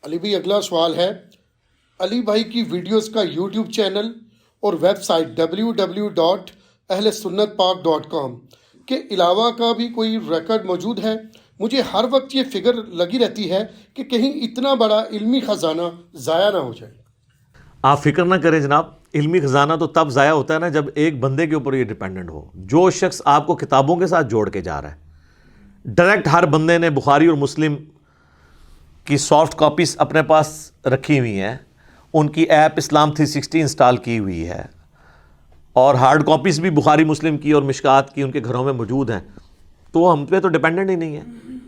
علی بھائی اگلا سوال ہے، علی بھائی کی ویڈیوز کا یوٹیوب چینل اور ویب سائٹ www.ahlsunnatpak.com کے علاوہ کا بھی کوئی ریکارڈ موجود ہے؟ مجھے ہر وقت یہ فکر لگی رہتی ہے کہ کہیں اتنا بڑا علمی خزانہ ضائع نہ ہو جائے۔ آپ فکر نہ کریں جناب، علمی خزانہ تو تب ضائع ہوتا ہے نا جب ایک بندے کے اوپر یہ ڈیپینڈنٹ ہو۔ جو شخص آپ کو کتابوں کے ساتھ جوڑ کے جا رہا ہے، ڈائریکٹ ہر بندے نے بخاری اور مسلم کی سافٹ کاپیز اپنے پاس رکھی ہوئی ہیں، ان کی ایپ اسلام 360 انسٹال کی ہوئی ہے، اور ہارڈ کاپیز بھی بخاری مسلم کی اور مشکات کی ان کے گھروں میں موجود ہیں، تو ہم پہ تو ڈیپینڈنٹ ہی نہیں ہے۔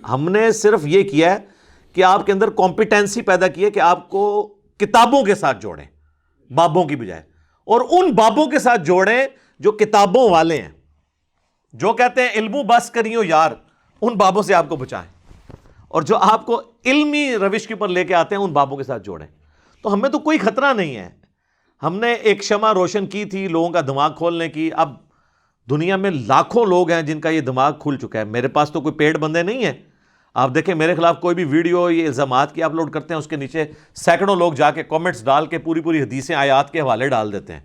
ہم نے صرف یہ کیا ہے کہ آپ کے اندر کمپیٹنسی پیدا کی ہے کہ آپ کو کتابوں کے ساتھ جوڑیں بابوں کی بجائے، اور ان بابوں کے ساتھ جوڑیں جو کتابوں والے ہیں، جو کہتے ہیں علمو بس کریو یار، ان بابوں سے آپ کو بچائیں، اور جو آپ کو علمی روش کے اوپر لے کے آتے ہیں ان بابوں کے ساتھ جوڑیں۔ تو ہمیں تو کوئی خطرہ نہیں ہے۔ ہم نے ایک شمع روشن کی تھی لوگوں کا دماغ کھولنے کی، اب دنیا میں لاکھوں لوگ ہیں جن کا یہ دماغ کھل چکا ہے۔ میرے پاس تو کوئی پیڑ بندے نہیں ہیں۔ آپ دیکھیں میرے خلاف کوئی بھی ویڈیو یہ الزامات کی اپلوڈ کرتے ہیں، اس کے نیچے سینکڑوں لوگ جا کے کامنٹس ڈال کے پوری حدیثیں آیات کے حوالے ڈال دیتے ہیں۔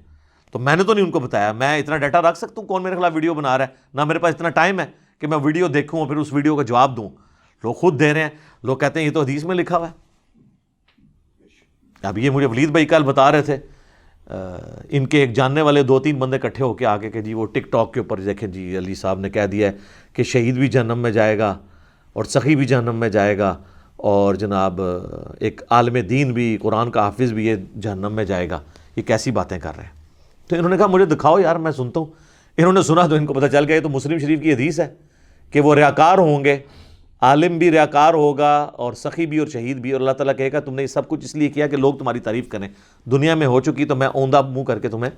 تو میں نے تو نہیں ان کو بتایا، میں اتنا ڈیٹا رکھ سکتا ہوں کون میرے خلاف ویڈیو بنا رہا ہے؟ نہ میرے پاس اتنا ٹائم ہے کہ میں ویڈیو دیکھوں اور پھر اس ویڈیو کا جواب دوں۔ لوگ خود دے رہے ہیں، لوگ کہتے ہیں یہ تو حدیث میں لکھا ہوا ہے۔ اب یہ مجھے ولید بھائی کل بتا رہے تھے، ان کے ایک جاننے والے 2-3 بندے اکٹھے ہو کے آگے کہ جی وہ ٹک ٹاک کے اوپر دیکھیں جی علی صاحب نے کہہ دیا ہے کہ شہید بھی جہنم میں جائے گا اور سخی بھی جہنم میں جائے گا، اور جناب ایک عالم دین بھی، قرآن کا حافظ بھی یہ جہنم میں جائے گا۔ یہ کیسی باتیں کر رہے ہیں؟ تو انہوں نے کہا مجھے دکھاؤ یار، میں سنتا ہوں۔ انہوں نے سنا تو ان کو پتہ چل گیا یہ تو مسلم شریف کی حدیث ہے کہ وہ ریاکار ہوں گے، عالم بھی ریاکار ہوگا اور سخی بھی اور شہید بھی، اور اللہ تعالیٰ کہے گا تم نے یہ سب کچھ اس لیے کیا کہ لوگ تمہاری تعریف کریں، دنیا میں ہو چکی تو میں اوندھا منہ کر کے تمہیں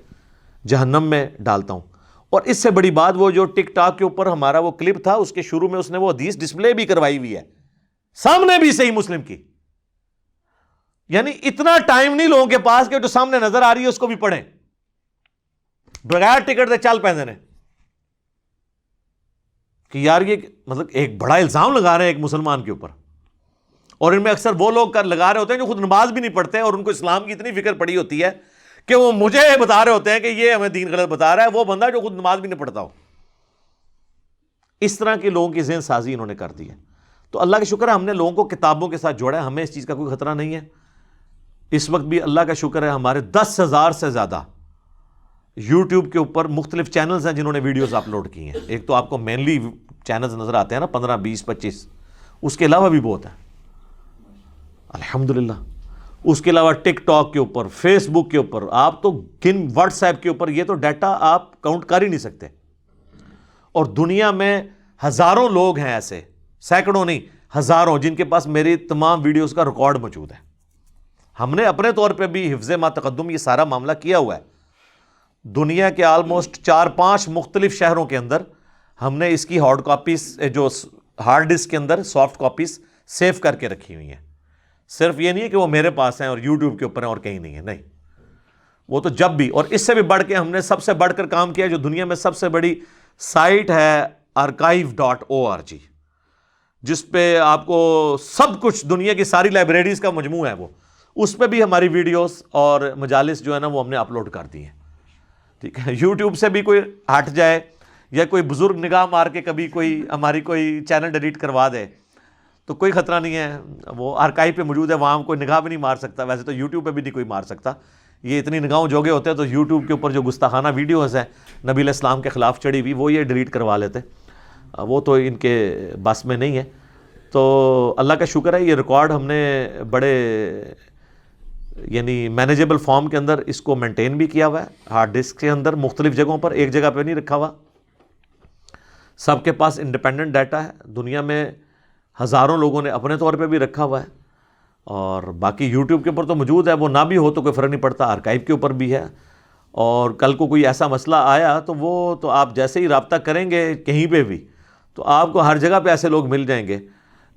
جہنم میں ڈالتا ہوں۔ اور اس سے بڑی بات، وہ جو ٹک ٹاک کے اوپر ہمارا وہ کلپ تھا، اس کے شروع میں اس نے وہ حدیث ڈسپلے بھی کروائی ہوئی ہے، سامنے بھی صحیح مسلم کی۔ یعنی اتنا ٹائم نہیں لوگوں کے پاس کہ جو سامنے نظر آ رہی ہے اس کو بھی پڑھیں، بغیر ٹکٹ دے چل پیندے نے کہ یار یہ مطلب ایک بڑا الزام لگا رہے ہیں ایک مسلمان کے اوپر۔ اور ان میں اکثر وہ لوگ لگا رہے ہوتے ہیں جو خود نماز بھی نہیں پڑھتے، اور ان کو اسلام کی اتنی فکر پڑی ہوتی ہے کہ وہ مجھے بتا رہے ہوتے ہیں کہ یہ ہمیں دین غلط بتا رہا ہے، وہ بندہ جو خود نماز بھی نہیں پڑھتا ہو۔ اس طرح کے لوگوں کی ذہن سازی انہوں نے کر دی ہے۔ تو اللہ کا شکر ہے ہم نے لوگوں کو کتابوں کے ساتھ جوڑا ہے، ہمیں اس چیز کا کوئی خطرہ نہیں ہے۔ اس وقت بھی اللہ کا شکر ہے ہمارے 10,000 سے زیادہ یوٹیوب کے اوپر مختلف چینلز ہیں جنہوں نے ویڈیوز اپلوڈ کی ہیں۔ ایک تو آپ کو مینلی چینلز نظر آتے ہیں نا 15 20 25، اس کے علاوہ بھی بہت ہیں الحمدللہ۔ اس کے علاوہ ٹک ٹاک کے اوپر، فیس بک کے اوپر، آپ تو واٹس ایپ کے اوپر، یہ تو ڈیٹا آپ کاؤنٹ کر ہی نہیں سکتے۔ اور دنیا میں ہزاروں لوگ ہیں ایسے، سینکڑوں نہیں ہزاروں، جن کے پاس میری تمام ویڈیوز کا ریکارڈ موجود ہے۔ ہم نے اپنے طور پہ بھی حفظ ما تقدم یہ سارا معاملہ کیا ہوا ہے۔ دنیا کے آلموسٹ 4-5 مختلف شہروں کے اندر ہم نے اس کی ہارڈ کاپیز، جو ہارڈ ڈسک کے اندر سافٹ کاپیز سیو کر کے رکھی ہوئی ہیں۔ صرف یہ نہیں ہے کہ وہ میرے پاس ہیں اور یوٹیوب کے اوپر ہیں اور کہیں نہیں ہے، نہیں، وہ تو جب بھی، اور اس سے بھی بڑھ کے ہم نے سب سے بڑھ کر کام کیا جو دنیا میں سب سے بڑی سائٹ ہے archive.org، جس پہ آپ کو سب کچھ دنیا کی ساری لائبریریز کا مجموعہ ہے، وہ اس پہ بھی ہماری ویڈیوز اور مجالس جو ہے نا وہ ہم نے اپلوڈ کر دی ہیں۔ ٹھیک ہے، یوٹیوب سے بھی کوئی ہٹ جائے یا کوئی بزرگ نگاہ مار کے کبھی کوئی ہماری کوئی چینل ڈیلیٹ کروا دے تو کوئی خطرہ نہیں ہے، وہ آرکائیو پہ موجود ہے، وہاں کوئی نگاہ بھی نہیں مار سکتا۔ ویسے تو یوٹیوب پہ بھی نہیں کوئی مار سکتا، یہ اتنی نگاہوں جوگے ہوتے ہیں تو یوٹیوب کے اوپر جو گستاخانہ ویڈیوز ہیں نبی علیہ السلام کے خلاف چڑھی ہوئی، وہ یہ ڈیلیٹ کروا لیتے، وہ تو ان کے بس میں نہیں ہے۔ تو اللہ کا شکر ہے یہ ریکارڈ ہم نے بڑے یعنی مینیجیبل فارم کے اندر اس کو مینٹین بھی کیا ہوا ہے، ہارڈ ڈسک کے اندر مختلف جگہوں پر، ایک جگہ پہ نہیں رکھا ہوا، سب کے پاس انڈیپینڈنٹ ڈیٹا ہے۔ دنیا میں ہزاروں لوگوں نے اپنے طور پہ بھی رکھا ہوا ہے، اور باقی یوٹیوب کے اوپر تو موجود ہے، وہ نہ بھی ہو تو کوئی فرق نہیں پڑتا، آرکائیو کے اوپر بھی ہے۔ اور کل کو کوئی ایسا مسئلہ آیا تو وہ تو آپ جیسے ہی رابطہ کریں گے کہیں پہ بھی تو آپ کو ہر جگہ پہ ایسے لوگ مل جائیں گے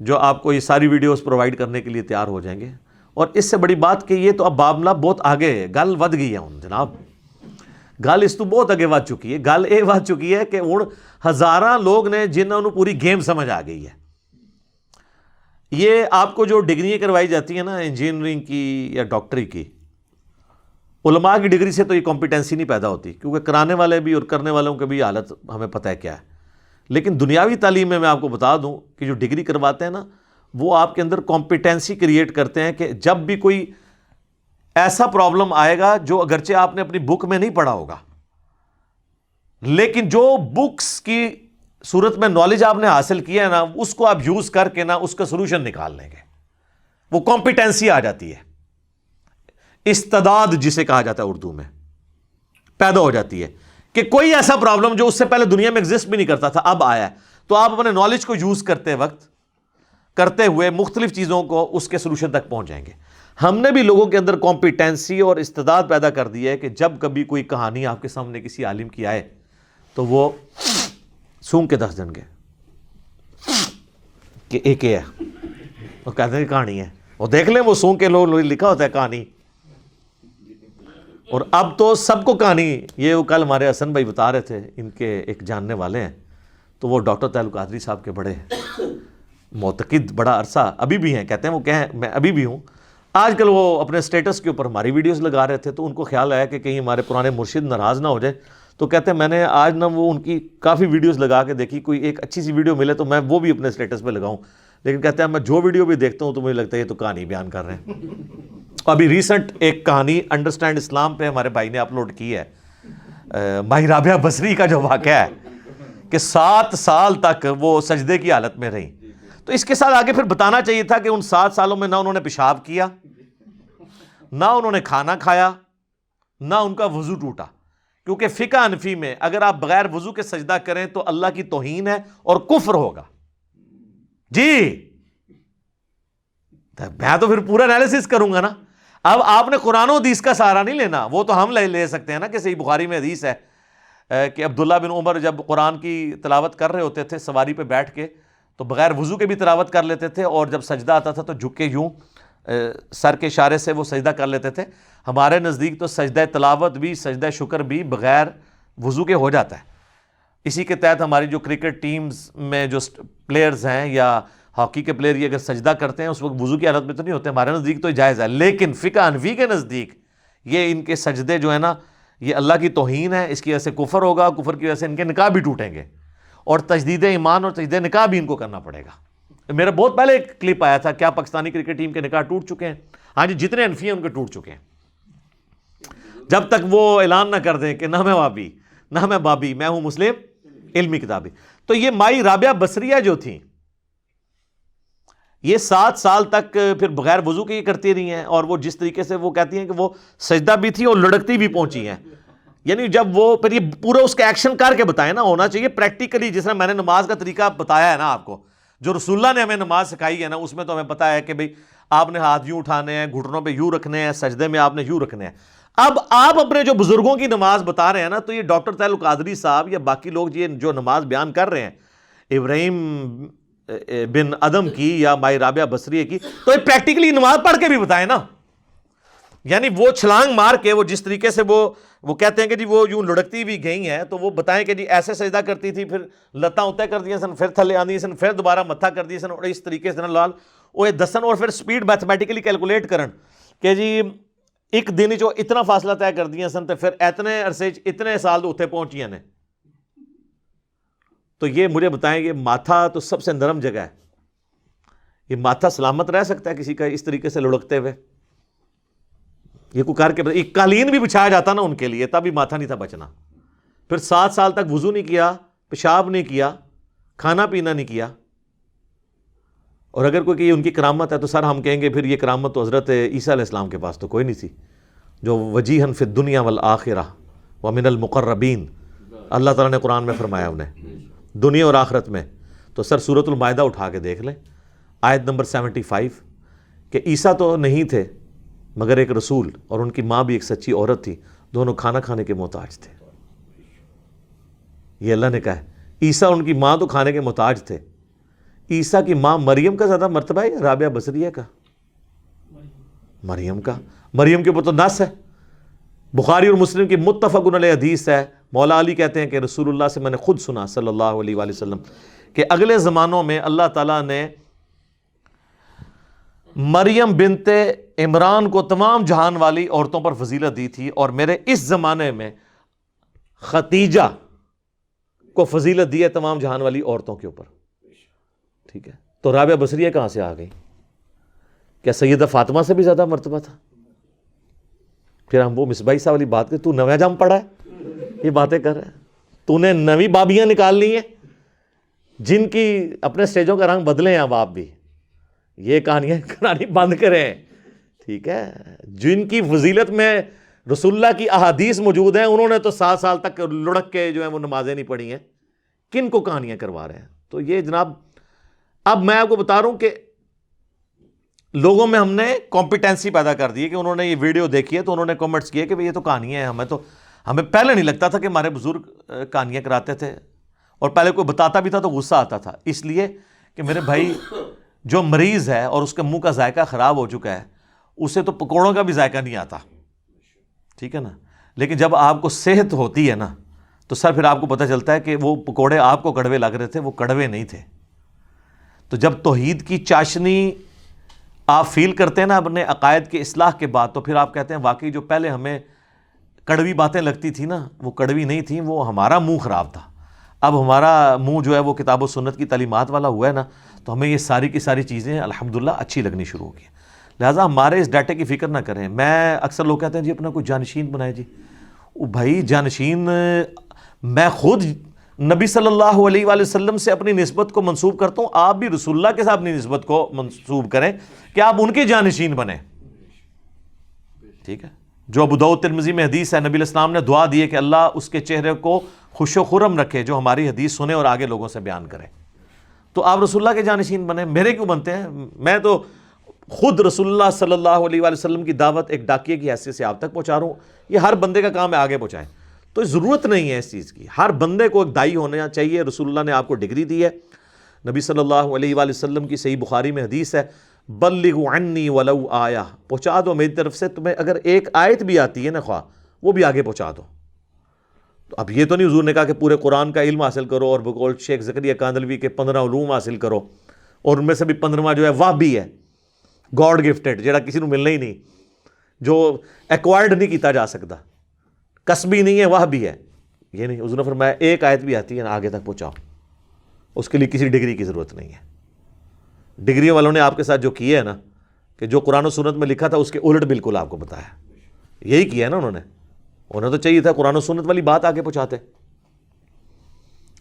جو آپ کو یہ ساری ویڈیوز پرووائڈ کرنے کے لیے تیار ہو جائیں گے۔ اور اس سے بڑی بات کہ یہ تو اب معاملہ بہت آگے ہے، گل ود گئی ہے جناب، گل اس تو بہت اگے ود چکی ہے۔ گل یہ ود چکی ہے کہ ہوں ہزاراں لوگ نے جنہوں نے پوری گیم سمجھ آ گئی ہے۔ یہ آپ کو جو ڈگریاں کروائی جاتی ہیں نا انجینئرنگ کی یا ڈاکٹری کی، علماء کی ڈگری سے تو یہ کمپیٹنسی نہیں پیدا ہوتی، کیونکہ کرانے والے بھی اور کرنے والوں کی بھی حالت ہمیں پتہ ہے کیا ہے. لیکن دنیاوی تعلیم میں آپ کو بتا دوں کہ جو ڈگری کرواتے ہیں نا، وہ آپ کے اندر کمپیٹنسی کریٹ کرتے ہیں کہ جب بھی کوئی ایسا پرابلم آئے گا جو اگرچہ آپ نے اپنی بک میں نہیں پڑھا ہوگا، لیکن جو بکس کی صورت میں نالج آپ نے حاصل کیا ہے نا، اس کو آپ یوز کر کے نا اس کا سولوشن نکال لیں گے. وہ کمپیٹنسی آ جاتی ہے، استعداد جسے کہا جاتا ہے اردو میں، پیدا ہو جاتی ہے کہ کوئی ایسا پرابلم جو اس سے پہلے دنیا میں ایگزسٹ بھی نہیں کرتا تھا اب آیا ہے، تو آپ اپنے نالج کو یوز کرتے ہوئے مختلف چیزوں کو اس کے سولوشن تک پہنچ جائیں گے. ہم نے بھی لوگوں کے اندر کمپیٹنسی اور استعداد پیدا کر دی ہے کہ جب کبھی کوئی کہانی آپ کے سامنے کسی عالم کی آئے تو وہ سونگ کے دس دن گے کہ ایک ہے، وہ کہتے ہیں کہ کہانی ہے، وہ دیکھ لیں وہ سونگ کے لوگ لکھا ہوتا ہے کہانی. اور اب تو سب کو کہانی، یہ وہ کل ہمارے حسن بھائی بتا رہے تھے، ان کے ایک جاننے والے ہیں تو وہ ڈاکٹر طاہر القادری صاحب کے بڑے معتقد بڑا عرصہ ابھی بھی ہیں، کہتے ہیں وہ کہیں میں ابھی بھی ہوں. آج کل وہ اپنے سٹیٹس کے اوپر ہماری ویڈیوز لگا رہے تھے تو ان کو خیال آیا کہ کہیں ہمارے پرانے مرشد ناراض نہ ہو جائے، تو کہتے ہیں میں نے آج نہ وہ ان کی کافی ویڈیوز لگا کے دیکھی، کوئی ایک اچھی سی ویڈیو ملے تو میں وہ بھی اپنے سٹیٹس پہ لگاؤں. لیکن کہتے ہیں میں جو ویڈیو بھی دیکھتا ہوں تو مجھے لگتا ہے یہ تو کہانی بیان کر رہے ہیں. ابھی ریسنٹ ایک کہانی انڈرسٹینڈ اسلام پہ ہمارے بھائی نے اپلوڈ کی ہے، مائی رابعہ بصری کا جو واقعہ ہے کہ 7 سال تک وہ سجدے کی حالت میں رہیں. تو اس کے ساتھ آگے پھر بتانا چاہیے تھا کہ ان 7 سالوں میں نہ انہوں نے پیشاب کیا، نہ انہوں نے کھانا کھایا، نہ ان کا وضو ٹوٹا. کیونکہ فقہ حنفی میں اگر آپ بغیر وضو کے سجدہ کریں تو اللہ کی توہین ہے اور کفر ہوگا. جی میں تو پھر پورا انالیسس کروں گا نا. اب آپ نے قرآن و حدیث کا سہارا نہیں لینا، وہ تو ہم لے سکتے ہیں نا کہ صحیح بخاری میں حدیث ہے کہ عبداللہ بن عمر جب قرآن کی تلاوت کر رہے ہوتے تھے سواری پہ بیٹھ کے تو بغیر وضو کے بھی تلاوت کر لیتے تھے، اور جب سجدہ آتا تھا تو جھک کے یوں سر کے اشارے سے وہ سجدہ کر لیتے تھے. ہمارے نزدیک تو سجدہ تلاوت بھی سجدہ شکر بھی بغیر وضو کے ہو جاتا ہے. اسی کے تحت ہماری جو کرکٹ ٹیمز میں جو پلیئرز ہیں یا ہاکی کے پلیئر یہ اگر سجدہ کرتے ہیں اس وقت وضو کی حالت میں تو نہیں ہوتے، ہمارے نزدیک تو جائز ہے. لیکن فقہ حنفی کے نزدیک یہ ان کے سجدے جو ہے نا یہ اللہ کی توہین ہے، اس کی وجہ سے کفر ہوگا، کفر کی وجہ سے ان کے نکاح بھی ٹوٹیں گے اور تجدید ایمان اور تجدید نکاح بھی ان کو کرنا پڑے گا. میرا بہت پہلے ایک کلپ آیا تھا، کیا پاکستانی کرکٹ ٹیم کے نکاح ٹوٹ چکے ہیں؟ ہاں جی، جتنے حنفی ہیں ان کے ٹوٹ چکے ہیں. جب تک وہ اعلان نہ کر دیں کہ نہ میں وابی نہ میں بابی، میں ہوں مسلم علمی کتابی. تو یہ مائی رابعہ بصریہ جو تھیں یہ 7 سال تک پھر بغیر وضو کے یہ کرتی رہی ہیں، اور وہ جس طریقے سے وہ کہتی ہیں کہ وہ سجدہ بھی تھی اور لڑکتی بھی پہنچی ہیں. یعنی جب وہ پھر یہ پورا اس کا ایکشن کر کے بتائیں نا، ہونا چاہیے پریکٹیکلی. جس طرح میں نے نماز کا طریقہ بتایا ہے نا آپ کو، جو رسول اللہ نے ہمیں نماز سکھائی ہے نا، اس میں تو ہمیں پتہ ہے کہ بھئی آپ نے ہاتھ یوں اٹھانے ہیں، گھٹنوں پہ یوں رکھنے ہیں، سجدے میں آپ نے یوں رکھنے ہیں. اب آپ اپنے جو بزرگوں کی نماز بتا رہے ہیں نا، تو یہ ڈاکٹر طاہر القادری صاحب یا باقی لوگ یہ جو نماز بیان کر رہے ہیں ابراہیم بن ادم کی یا مائی رابعہ بصریہ کی، تو یہ پریکٹیکلی نماز پڑھ کے بھی بتائیں نا. یعنی وہ چھلانگ مار کے وہ جس طریقے سے وہ کہتے ہیں کہ جی وہ یوں لڑکتی بھی گئی ہیں، تو وہ بتائیں کہ جی ایسے سجدہ کرتی تھی، پھر لتاں اتنے کر دیا سن، پھر تھلے آندی سن، پھر دوبارہ متھا کر دیا سن، اور اس طریقے سے لال وہ دسن، اور پھر سپیڈ میتھمیٹیکلی کیلکولیٹ کرن کہ جی ایک دن جو اتنا فاصلہ طے کر دیا سن، تو پھر اتنے عرصے اتنے سال اتنے پہنچی ہیں. تو یہ مجھے بتائیں کہ ماتھا تو سب سے نرم جگہ ہے، یہ ماتھا سلامت رہ سکتا ہے کسی کا اس طریقے سے لڑکتے ہوئے؟ یہ کو کر کے ایک قالین بھی بچھایا جاتا نا ان کے لیے، تب بھی ماتھا نہیں تھا بچنا. پھر 7 سال تک وضو نہیں کیا، پیشاب نہیں کیا، کھانا پینا نہیں کیا. اور اگر کوئی کہ یہ ان کی کرامت ہے تو سر ہم کہیں گے پھر یہ کرامت تو حضرت عیسیٰ علیہ السلام کے پاس تو کوئی نہیں تھی، جو وجیہن فی الدنیا والآخرہ ومن المقربین، اللہ تعالیٰ نے قرآن میں فرمایا انہیں دنیا اور آخرت میں. تو سر سورۃ المائدہ اٹھا کے دیکھ لیں، آیت نمبر 75، کہ عیسیٰ تو نہیں تھے مگر ایک رسول، اور ان کی ماں بھی ایک سچی عورت تھی، دونوں کھانا کھانے کے محتاج تھے. یہ اللہ نے کہا ہے. عیسیٰ ان کی ماں تو کھانے کے محتاج تھے. عیسیٰ کی ماں مریم کا زیادہ مرتبہ ہے رابعہ بصریہ کا؟ مریم کا. مریم کے اوپر تو نص ہے، بخاری اور مسلم کی متفق علیہ حدیث ہے. مولا علی کہتے ہیں کہ رسول اللہ سے میں نے خود سنا صلی اللہ علیہ وآلہ وسلم کہ اگلے زمانوں میں اللہ تعالیٰ نے مریم بنت عمران کو تمام جہان والی عورتوں پر فضیلت دی تھی، اور میرے اس زمانے میں ختیجہ کو فضیلت دی ہے تمام جہان والی عورتوں کے اوپر. ٹھیک ہے، تو رابعہ بصریہ کہاں سے آ گئی؟ کیا سیدہ فاطمہ سے بھی زیادہ مرتبہ تھا؟ پھر ہم وہ مصباحی صاحب والی بات کہ تو نویں جام پڑھا ہے، یہ باتیں کر رہا ہے، تو نے نویں بابیاں نکالنی ہیں جن کی اپنے سٹیجوں کا رنگ بدلے ہیں. اب آپ بھی یہ کہانیاں کہانی بند کریں. ٹھیک ہے، جن کی فضیلت میں رسول اللہ کی احادیث موجود ہیں، انہوں نے تو 7 سال تک لڑک کے جو ہے وہ نمازیں نہیں پڑھی ہیں. کن کو کہانیاں کروا رہے ہیں؟ تو یہ جناب، اب میں آپ کو بتا رہا ہوں کہ لوگوں میں ہم نے کمپیٹنسی پیدا کر دی ہے کہ انہوں نے یہ ویڈیو دیکھی ہے تو انہوں نے کمنٹس کیے کہ یہ تو کہانیاں ہیں. ہمیں پہلے نہیں لگتا تھا کہ ہمارے بزرگ کہانیاں کراتے تھے، اور پہلے کوئی بتاتا بھی تھا تو غصہ آتا تھا، اس لیے کہ میرے بھائی جو مریض ہے اور اس کے منہ کا ذائقہ خراب ہو چکا ہے، اسے تو پکوڑوں کا بھی ذائقہ نہیں آتا. ٹھیک ہے نا، لیکن جب آپ کو صحت ہوتی ہے نا تو سر پھر آپ کو پتہ چلتا ہے کہ وہ پکوڑے آپ کو کڑوے لگ رہے تھے، وہ کڑوے نہیں تھے. تو جب توحید کی چاشنی آپ فیل کرتے ہیں نا اپنے عقائد کے اصلاح کے بعد، تو پھر آپ کہتے ہیں واقعی جو پہلے ہمیں کڑوی باتیں لگتی تھی نا، وہ کڑوی نہیں تھیں، وہ ہمارا منہ خراب تھا. اب ہمارا منہ جو ہے وہ کتاب و سنت کی تعلیمات والا ہوا ہے نا، تو ہمیں یہ ساری کی ساری چیزیں الحمدللہ اچھی لگنی شروع ہو گئی. لہٰذا ہمارے اس ڈاٹے کی فکر نہ کریں. میں اکثر لوگ کہتے ہیں جی اپنا کوئی جانشین بنائے. جی بھائی جانشین، میں خود نبی صلی اللہ علیہ وآلہ وسلم سے اپنی نسبت کو منسوب کرتا ہوں، آپ بھی رسول اللہ کے ساتھ اپنی نسبت کو منسوب کریں کہ آپ ان کے جانشین بنیں. ٹھیک ہے، جو ابو داؤد ترمذی میں حدیث ہے، نبی علیہ السلام نے دعا دی ہے کہ اللہ اس کے چہرے کو خوش و خرم رکھے جو ہماری حدیث سنے اور آگے لوگوں سے بیان کرے. تو آپ رسول اللہ کے جانشین بنیں. میرے کیوں بنتے ہیں؟ میں تو خود رسول اللہ صلی اللہ علیہ وآلہ وسلم کی دعوت ایک ڈاکیے کی حیثیت سے آپ تک پہنچا رہا ہوں. یہ ہر بندے کا کام ہے آگے پہنچائیں. تو ضرورت نہیں ہے اس چیز کی. ہر بندے کو ایک دائی ہونا چاہیے. رسول اللہ نے آپ کو ڈگری دی ہے. نبی صلی اللہ علیہ وآلہ وسلم کی صحیح بخاری میں حدیث ہے، بلغوا عنی ولو آیہ، پہنچا دو میری طرف سے، تمہیں اگر ایک آیت بھی آتی ہے نا خواہ، وہ بھی آگے پہنچا دو. تو اب یہ تو نہیں حضور نے کہا کہ پورے قرآن کا علم حاصل کرو اور بقول شیخ زکریا کاندلوی کے 15 علوم حاصل کرو، اور ان میں سے بھی 15واں جو ہے وہ بھی ہے گاڈ گفٹڈ، جڑا کسی کو ملنا ہی نہیں، جو ایکوائرڈ نہیں کیتا جا سکتا، کسبی نہیں ہے، وہ بھی ہے. یہ نہیں، حضور نے فرمایا ایک آیت بھی آتی ہے نا آگے تک پہنچاؤ. اس کے لیے کسی ڈگری کی ضرورت نہیں ہے. ڈگری والوں نے آپ کے ساتھ جو کیا ہے نا، کہ جو قرآن و سنت میں لکھا تھا اس کے الٹ بالکل آپ کو بتایا، یہی کیا ہے نا انہوں نے. انہیں تو چاہیے تھا قرآن و سنت والی بات آگے پہنچاتے.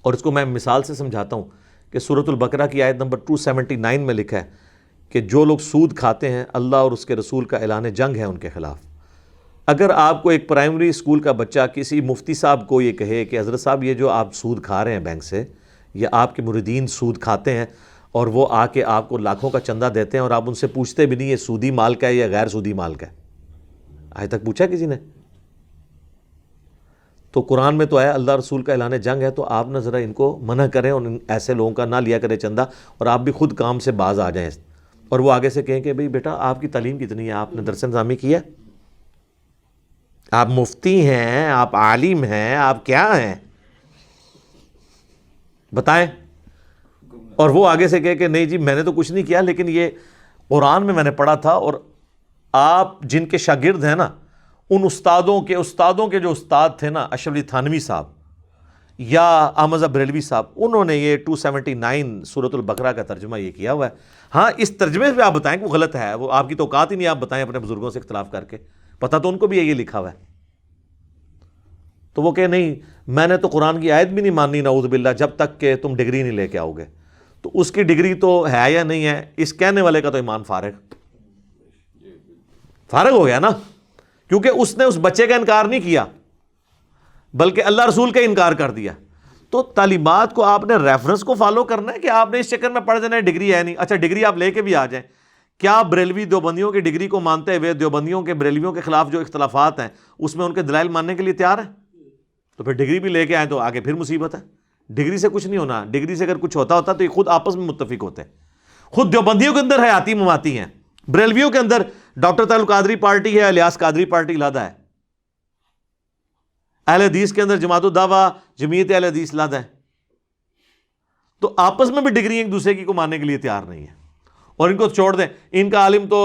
اور اس کو میں مثال سے سمجھاتا ہوں کہ سورۃ البقرہ کی آیت نمبر 279 میں لکھا ہے کہ جو لوگ سود کھاتے ہیں اللہ اور اس کے رسول کا اعلان جنگ ہے ان کے خلاف. اگر آپ کو ایک پرائمری اسکول کا بچہ کسی مفتی صاحب کو یہ کہے کہ حضرت صاحب یہ جو آپ سود کھا رہے ہیں بینک سے، یا آپ کے مریدین سود کھاتے ہیں اور وہ آ کے آپ کو لاکھوں کا چندہ دیتے ہیں اور آپ ان سے پوچھتے بھی نہیں یہ سودی مال کا ہے یا غیر سودی مال کا ہے، آج تک پوچھا کسی نے؟ تو قرآن میں تو آیا اللہ رسول کا اعلان جنگ ہے، تو آپ نہ ذرا ان کو منع کریں اور ایسے لوگوں کا نہ لیا کرے چندہ، اور آپ بھی خود کام سے باز آ جائیں. اور وہ آگے سے کہیں کہ بھئی بیٹا آپ کی تعلیم کتنی ہے، آپ نے درس نظامی کیا، آپ مفتی ہیں، آپ عالم ہیں، آپ کیا ہیں بتائیں. اور وہ آگے سے کہے کہ نہیں جی میں نے تو کچھ نہیں کیا، لیکن یہ قرآن میں نے پڑھا تھا. اور آپ جن کے شاگرد ہیں نا، ان استادوں کے جو استاد تھے نا، اشرف علی تھانوی صاحب یا احمد بریلوی صاحب، انہوں نے یہ 279 سورۃ البقرہ کا ترجمہ یہ کیا ہوا ہے. ہاں اس ترجمے پہ آپ بتائیں کہ وہ غلط ہے، وہ آپ کی تو اوقات ہی نہیں آپ بتائیں اپنے بزرگوں سے اختلاف کر کے، پتہ تو ان کو بھی یہ لکھا ہوا ہے. تو وہ کہ نہیں میں نے تو قرآن کی آیت بھی نہیں ماننی نعوذ باللہ جب تک کہ تم ڈگری نہیں لے کے آؤ گے. تو اس کی ڈگری تو ہے یا نہیں ہے، اس کہنے والے کا تو ایمان فارغ ہو گیا نا، کیونکہ اس نے اس بچے کا انکار نہیں کیا بلکہ اللہ رسول کا انکار کر دیا. تو تعلیمات کو آپ نے ریفرنس کو فالو کرنا ہے کہ آپ نے اس چکر میں پڑھ دینا ہے ڈگری ہے نہیں. اچھا ڈگری آپ لے کے بھی آ جائیں، کیا بریلوی دیوبندیوں کی ڈگری کو مانتے ہوئے دیوبندیوں کے بریلویوں کے خلاف جو اختلافات ہیں اس میں ان کے دلائل ماننے کے لیے تیار ہیں؟ تو پھر ڈگری بھی لے کے آئیں تو آگے پھر مصیبت ہے. ڈگری سے کچھ نہیں ہونا. ڈگری سے اگر کچھ ہوتا تو یہ خود آپس میں متفق ہوتے ہیں. خود دیوبندیوں کے اندر حیاتی مماتی ہیں، بریلویوں کے اندر ڈاکٹر تعلق قادری پارٹی ہے، الیاس قادری پارٹی علیحدہ ہے، اہل حدیث کے اندر جماعت الدعوہ جمعیت اہل حدیث علیحدہ ہے. تو آپس میں بھی ڈگری ایک دوسرے کی کو ماننے کے لیے تیار نہیں ہے. اور ان کو چھوڑ دیں. ان کا عالم تو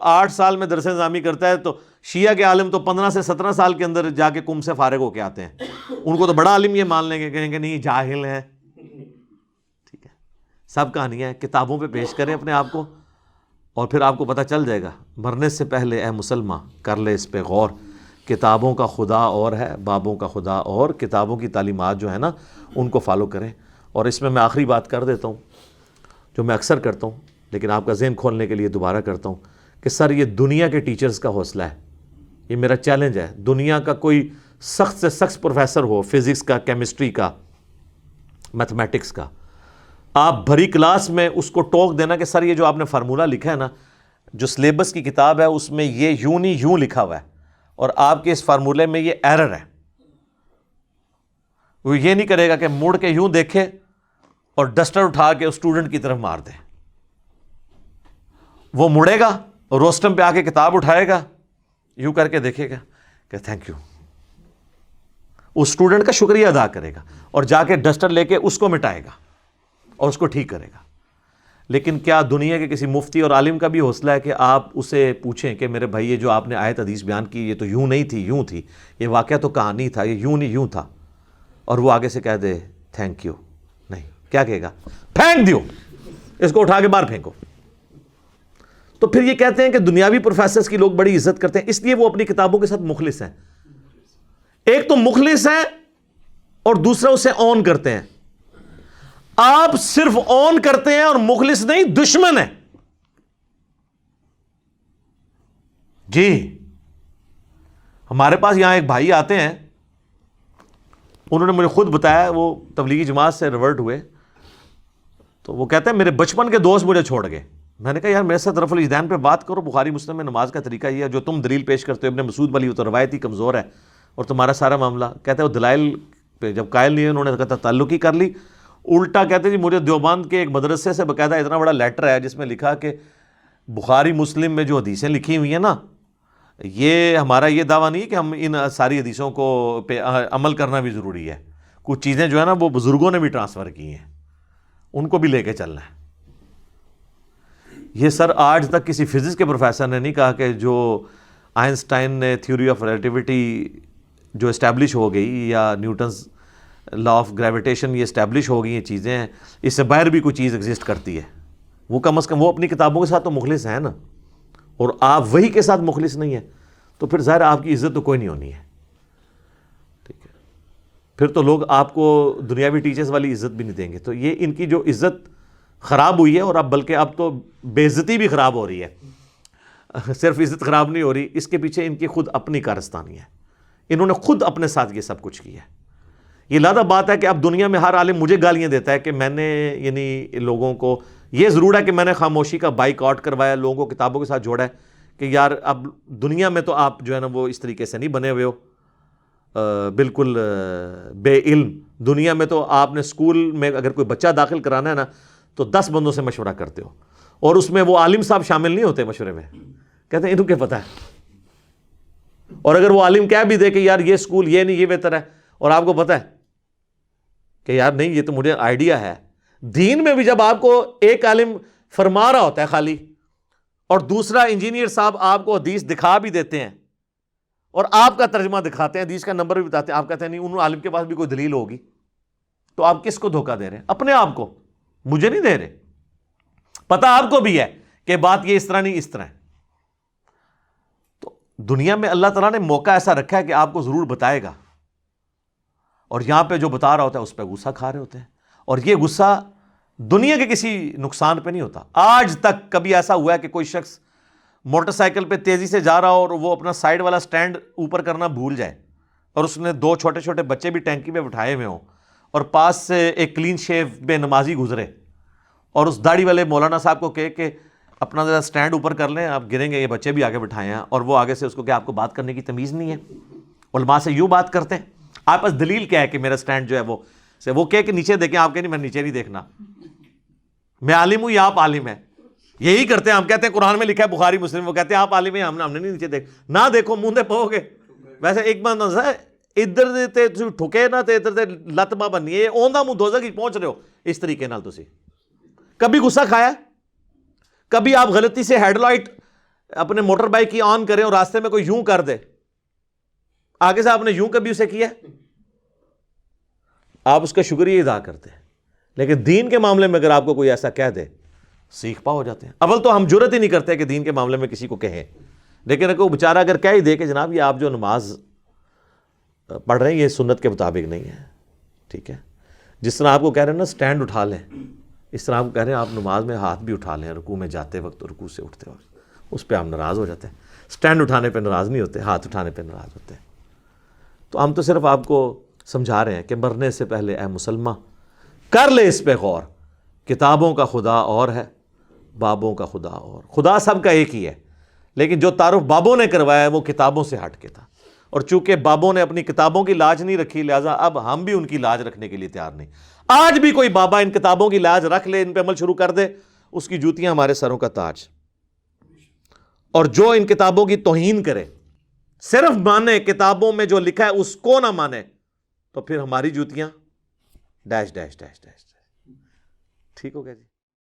8 سال میں درس نظامی کرتا ہے, تو شیعہ کے عالم تو 15 سے 17 سال کے اندر جا کے کم سے فارغ ہو کے آتے ہیں. ان کو تو بڑا عالم یہ مان لیں گے, کہیں گے نہیں جاہل ہیں. ٹھیک ہے, سب کہانیاں کتابوں پہ پیش کریں اپنے آپ کو, اور پھر آپ کو پتہ چل جائے گا. مرنے سے پہلے اے مسلمان کر لے اس پہ غور, کتابوں کا خدا اور ہے, بابوں کا خدا اور. کتابوں کی تعلیمات جو ہے نا ان کو فالو کریں. اور اس میں آخری بات کر دیتا ہوں جو میں اکثر کرتا ہوں, لیکن آپ کا ذہن کھولنے کے لیے دوبارہ کرتا ہوں کہ سر یہ دنیا کے ٹیچرز کا حوصلہ ہے, یہ میرا چیلنج ہے. دنیا کا کوئی سخت سے سخت پروفیسر ہو, فزکس کا, کیمسٹری کا, میتھمیٹکس کا, آپ بھری کلاس میں اس کو ٹوک دینا کہ سر یہ جو آپ نے فارمولہ لکھا ہے نا, جو سلیبس کی کتاب ہے اس میں یہ یوں نہیں یوں لکھا ہوا ہے, اور آپ کے اس فارمولے میں یہ ایرر ہے. وہ یہ نہیں کرے گا کہ مڑ کے یوں دیکھے اور ڈسٹر اٹھا کے اس اسٹوڈنٹ کی طرف مار دے. وہ مڑے گا, روسٹم پہ آ کے کتاب اٹھائے گا, یوں کر کے دیکھے گا کہ تھینک یو, اس اسٹوڈنٹ کا شکریہ ادا کرے گا, اور جا کے ڈسٹر لے کے اس کو مٹائے گا اور اس کو ٹھیک کرے گا. لیکن کیا دنیا کے کسی مفتی اور عالم کا بھی حوصلہ ہے کہ آپ اسے پوچھیں کہ میرے بھائی یہ جو آپ نے آیت حدیث بیان کی یہ تو یوں نہیں تھی, یوں تھی, یہ واقعہ تو کہانی تھا, یہ یوں نہیں یوں تھا, اور وہ آگے سے کہہ دے تھینک یو؟ نہیں. کیا کہے گا؟ پھینک دیو, اس کو اٹھا کے باہر پھینکو. تو پھر یہ کہتے ہیں کہ دنیاوی پروفیسرز کی لوگ بڑی عزت کرتے ہیں, اس لیے وہ اپنی کتابوں کے ساتھ مخلص ہیں. ایک تو مخلص ہیں اور دوسرا اسے آن کرتے ہیں. آپ صرف آن کرتے ہیں اور مخلص نہیں, دشمن ہیں. جی ہمارے پاس یہاں ایک بھائی آتے ہیں, انہوں نے مجھے خود بتایا, وہ تبلیغی جماعت سے ریورٹ ہوئے, تو وہ کہتے ہیں میرے بچپن کے دوست مجھے چھوڑ گئے. میں نے کہا یار میرے ساتھ رفع الاجدین پہ بات کرو, بخاری مسلم میں نماز کا طریقہ یہ ہے, جو تم دلیل پیش کرتے ہو ابن مسعود والی وہ تو روایتی کمزور ہے, اور تمہارا سارا معاملہ. کہتے ہیں وہ دلائل پہ جب قائل نہیں ہے انہوں نے کہتا تعلق ہی کر لی. الٹا کہتے جی مجھے دیوبند کے ایک مدرسے سے باقاعدہ اتنا بڑا لیٹر ہے جس میں لکھا کہ بخاری مسلم میں جو حدیثیں لکھی ہوئی ہیں نا, یہ ہمارا یہ دعویٰ نہیں ہے کہ ہم ان ساری حدیثوں کو پہ عمل کرنا بھی ضروری ہے, کچھ چیزیں جو ہے نا وہ بزرگوں نے بھی ٹرانسفر کی ہیں, ان کو بھی لے کے چلنا ہے. یہ سر آج تک کسی فزکس کے پروفیسر نے نہیں کہا کہ جو آئنسٹائن نے تھیوری آف ریلیٹیوٹی جو اسٹیبلش ہو گئی, یا نیوٹنز لا آف گریویٹیشن یہ اسٹیبلش ہو گئی, یہ چیزیں ہیں, اس سے باہر بھی کوئی چیز ایگزسٹ کرتی ہے. وہ کم از کم وہ اپنی کتابوں کے ساتھ تو مخلص ہیں نا, اور آپ وہی کے ساتھ مخلص نہیں ہیں, تو پھر ظاہر آپ کی عزت تو کوئی نہیں ہونی ہے. ٹھیک ہے, پھر تو لوگ آپ کو دنیاوی ٹیچرز والی عزت بھی نہیں دیں گے. تو یہ ان کی جو عزت خراب ہوئی ہے, اور اب بلکہ اب تو بے عزتی بھی خراب ہو رہی ہے, صرف عزت خراب نہیں ہو رہی, اس کے پیچھے ان کی خود اپنی کارستانی ہے. انہوں نے خود اپنے ساتھ یہ سب کچھ کیا ہے. یہ لادہ بات ہے کہ اب دنیا میں ہر عالم مجھے گالیاں دیتا ہے کہ میں نے یعنی لوگوں کو, یہ ضرور ہے کہ میں نے خاموشی کا بائیک آؤٹ کروایا, لوگوں کو کتابوں کے ساتھ جوڑا ہے کہ یار اب دنیا میں تو آپ جو ہے نا وہ اس طریقے سے نہیں بنے ہوئے ہو, بالکل بے علم. دنیا میں تو آپ نے اسکول میں اگر کوئی بچہ داخل کرانا ہے نا تو 10 بندوں سے مشورہ کرتے ہو, اور اس میں وہ عالم صاحب شامل نہیں ہوتے مشورے میں, کہتے ہیں انہوں کیا پتہ ہے. اور اگر وہ عالم کہہ بھی دے کہ یار یہ اسکول یہ نہیں یہ بہتر ہے, اور آپ کو پتہ ہے کہ یار نہیں یہ تو مجھے آئیڈیا ہے. دین میں بھی جب آپ کو ایک عالم فرما رہا ہوتا ہے خالی, اور دوسرا انجینئر صاحب آپ کو حدیث دکھا بھی دیتے ہیں اور آپ کا ترجمہ دکھاتے ہیں, حدیث کا نمبر بھی بتاتے ہیں, آپ کہتے ہیں نہیں ان عالم کے پاس بھی کوئی دلیل ہوگی, تو آپ کس کو دھوکہ دے رہے ہیں؟ اپنے آپ کو, مجھے نہیں دے رہے. پتہ آپ کو بھی ہے کہ بات یہ اس طرح نہیں اس طرح ہے. تو دنیا میں اللہ تعالیٰ نے موقع ایسا رکھا ہے کہ آپ کو ضرور بتائے گا, اور یہاں پہ جو بتا رہا ہوتا ہے اس پہ غصہ کھا رہے ہوتے ہیں, اور یہ غصہ دنیا کے کسی نقصان پہ نہیں ہوتا. آج تک کبھی ایسا ہوا ہے کہ کوئی شخص موٹر سائیکل پہ تیزی سے جا رہا ہو اور وہ اپنا سائیڈ والا سٹینڈ اوپر کرنا بھول جائے, اور اس نے 2 چھوٹے چھوٹے بچے بھی ٹینکی پہ بٹھائے ہوئے ہوں, اور پاس سے ایک کلین شیو بے نمازی گزرے, اور اس داڑھی والے مولانا صاحب کو کہے کہ اپنا ذرا سٹینڈ اوپر کر لیں, آپ گریں گے, یہ بچے بھی آگے بٹھائے ہیں, اور وہ آگے سے اس کو کہ آپ کو بات کرنے کی تمیز نہیں ہے, علماء سے یوں بات کرتے ہیں. آپ پاس دلیل کیا ہے کہ میرا سٹینڈ جو ہے وہ کہے کہ نیچے دیکھیں, آپ کہیں نہیں میں نیچے نہیں دیکھنا, میں عالم ہوں یا آپ عالم ہیں. یہی کرتے ہیں ہم, کہتے ہیں قرآن میں لکھا ہے بخاری مسلم, وہ کہتے ہیں آپ عالم ہیں, ہم نے نہیں نیچے نہ دیکھو منہ دے پاؤ گے. ویسے ایک بات ادھر تے ٹھکے نہ تے ادھر تے لت ماں بنی ہے, اوندا منہ دوزخ ہی پہنچ رہے ہو اس طریقے نال. تسی کبھی غصہ کھایا, کبھی آپ غلطی سے ہیڈ لائٹ اپنے موٹر بائک کی آن کریں اور راستے میں کوئی یوں کر دے, آگے سے آپ نے یوں کبھی اسے کیا, آپ اس کا شکریہ ادا کرتے ہیں. لیکن دین کے معاملے میں اگر آپ کو کوئی ایسا کہہ دے, سیکھ پا ہو جاتے ہیں. اول تو ہم جرت ہی نہیں کرتے کہ دین کے معاملے میں کسی کو کہیں, لیکن اگر وہ بیچارہ اگر کہہ ہی دے کہ جناب یہ آپ جو نماز پڑھ رہے ہیں یہ سنت کے مطابق نہیں ہے, ٹھیک ہے, جس طرح آپ کو کہہ رہے ہیں نا سٹینڈ اٹھا لیں, اس طرح آپ کو کہہ رہے ہیں آپ نماز میں ہاتھ بھی اٹھا لیں رکوع میں جاتے وقت اور رکوع سے اٹھتے وقت, اس پہ آپ ناراض ہو جاتے ہیں. سٹینڈ اٹھانے پہ ناراض نہیں ہوتے, ہاتھ اٹھانے پہ ناراض ہوتے ہیں. تو ہم تو صرف آپ کو سمجھا رہے ہیں کہ مرنے سے پہلے اے مسلمان کر لے اس پہ غور, کتابوں کا خدا اور ہے, بابوں کا خدا اور. خدا سب کا ایک ہی ہے, لیکن جو تعارف بابوں نے کروایا ہے وہ کتابوں سے ہٹ کے تھا, اور چونکہ بابوں نے اپنی کتابوں کی لاج نہیں رکھی, لہٰذا اب ہم بھی ان کی لاج رکھنے کے لیے تیار نہیں. آج بھی کوئی بابا ان کتابوں کی لاج رکھ لے, ان پہ عمل شروع کر دے, اس کی جوتیاں ہمارے سروں کا تاج. اور جو ان کتابوں کی توہین کرے, صرف مانے کتابوں میں جو لکھا ہے اس کو نہ مانے, تو پھر ہماری جوتیاں ڈیش ڈیش ڈیش ڈیش. ٹھیک ہو گیا جی.